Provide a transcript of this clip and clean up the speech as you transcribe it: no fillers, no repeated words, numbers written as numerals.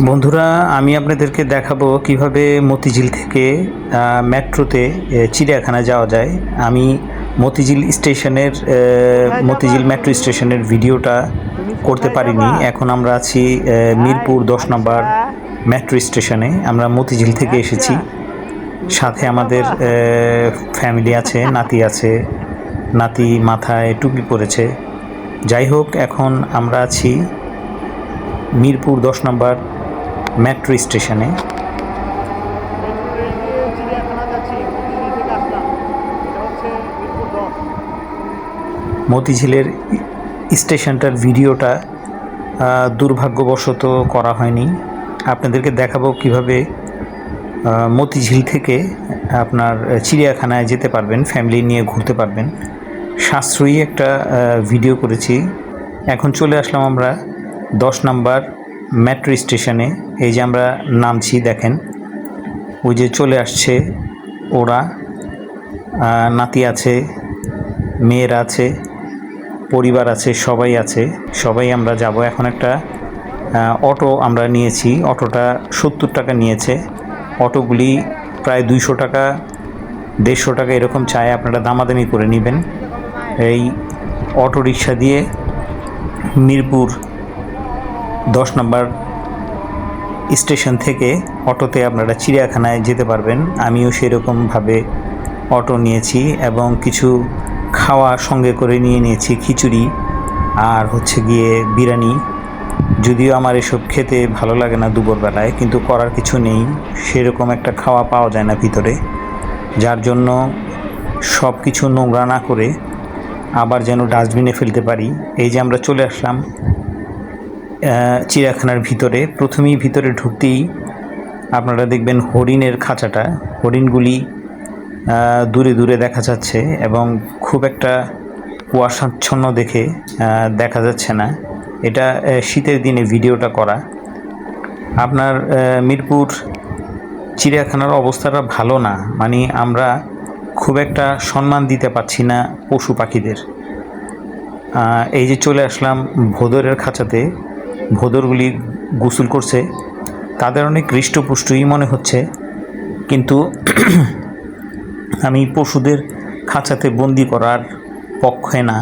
বন্ধুরা, আমি আপনাদেরকে দেখাবো কিভাবে মতিঝিল থেকে মেট্রোতে চিড়িয়াখানা যাওয়া যায়। আমি মতিঝিল মেট্রো স্টেশনের ভিডিওটা করতে পারিনি। এখন আমরা আছি মিরপুর 10 নম্বর মেট্রো স্টেশনে। আমরা মতিঝিল থেকে এসেছি, সাথে আমাদের ফ্যামিলি আছে, নাতি আছে, নাতি মাথায় টুপি পরেছে। যাই হোক, এখন আমরা আছি মিরপুর 10 নম্বর মেট্রো স্টেশনে। মতিঝিলের স্টেশনটার ভিডিওটা দুর্ভাগ্যবশত করা হয়নি। আপনাদেরকে দেখাবো কিভাবে মতিঝিল থেকে আপনার চিড়িয়াখানায় যেতে পারবেন, ফ্যামিলি নিয়ে ঘুরতে পারবেন। সাশ্রয়ী একটা ভিডিও করেছি। এখন চলে আসলাম আমরা 10 নম্বর মেট্রো স্টেশনে। এই যে আমরা নামছি, দেখেন ওই যে চলে আসছে ওরা, নাতি আছে, মেয়েরা আছে, পরিবার আছে, সবাই আছে। সবাই আমরা যাব। এখন একটা অটো আমরা নিয়েছি। অটোটা 70 টাকা নিয়েছে। অটোগুলি প্রায় 200 টাকা, 150 টাকা এরকম চায়। আপনারা দামাদামি করে নেবেন। এই অটো রিক্সা দিয়ে মিরপুর 10 নম্বর স্টেশন থেকে অটোতে আপনারা চিড়িয়াখানায় যেতে পারবেন। আমিও সেরকমভাবে অটো নিয়েছি এবং কিছু খাওয়া সঙ্গে করে নিয়েছি, খিচুড়ি আর হচ্ছে গিয়ে বিরিয়ানি। যদিও আমার এসব খেতে ভালো লাগে না দুপুরবেলায়, কিন্তু করার কিছু নেই, সেরকম একটা খাওয়া পাওয়া যায় না ভিতরে। যার জন্য সব কিছু নোংরা না করে আবার যেন ডাস্টবিনে ফেলতে পারি। এই যে আমরা চলে আসলাম চিড়িয়াখানার ভিতরে। প্রথমেই ভিতরে ঢুকতেই আপনারা দেখবেন হরিণের খাঁচাটা। হরিণগুলি দূরে দূরে দেখা যাচ্ছে এবং খুব একটা কুয়াশাচ্ছন্ন দেখে দেখা যাচ্ছে না। এটা শীতের দিনে ভিডিওটা করা। আপনার মিরপুর চিড়িয়াখানার অবস্থাটা ভালো না, মানে আমরা খুব একটা সম্মান দিতে পারছি না পশু পাখিদের। এই যে চলে আসলাম ভোঁদরের খাঁচাতে। ভোঁদরগুলি গোসল করছে। তাদের অনেক হৃষ্টপুষ্টই মনে হচ্ছে, কিন্তু আমি পশুদের খাঁচাতে বন্দি করার পক্ষে না।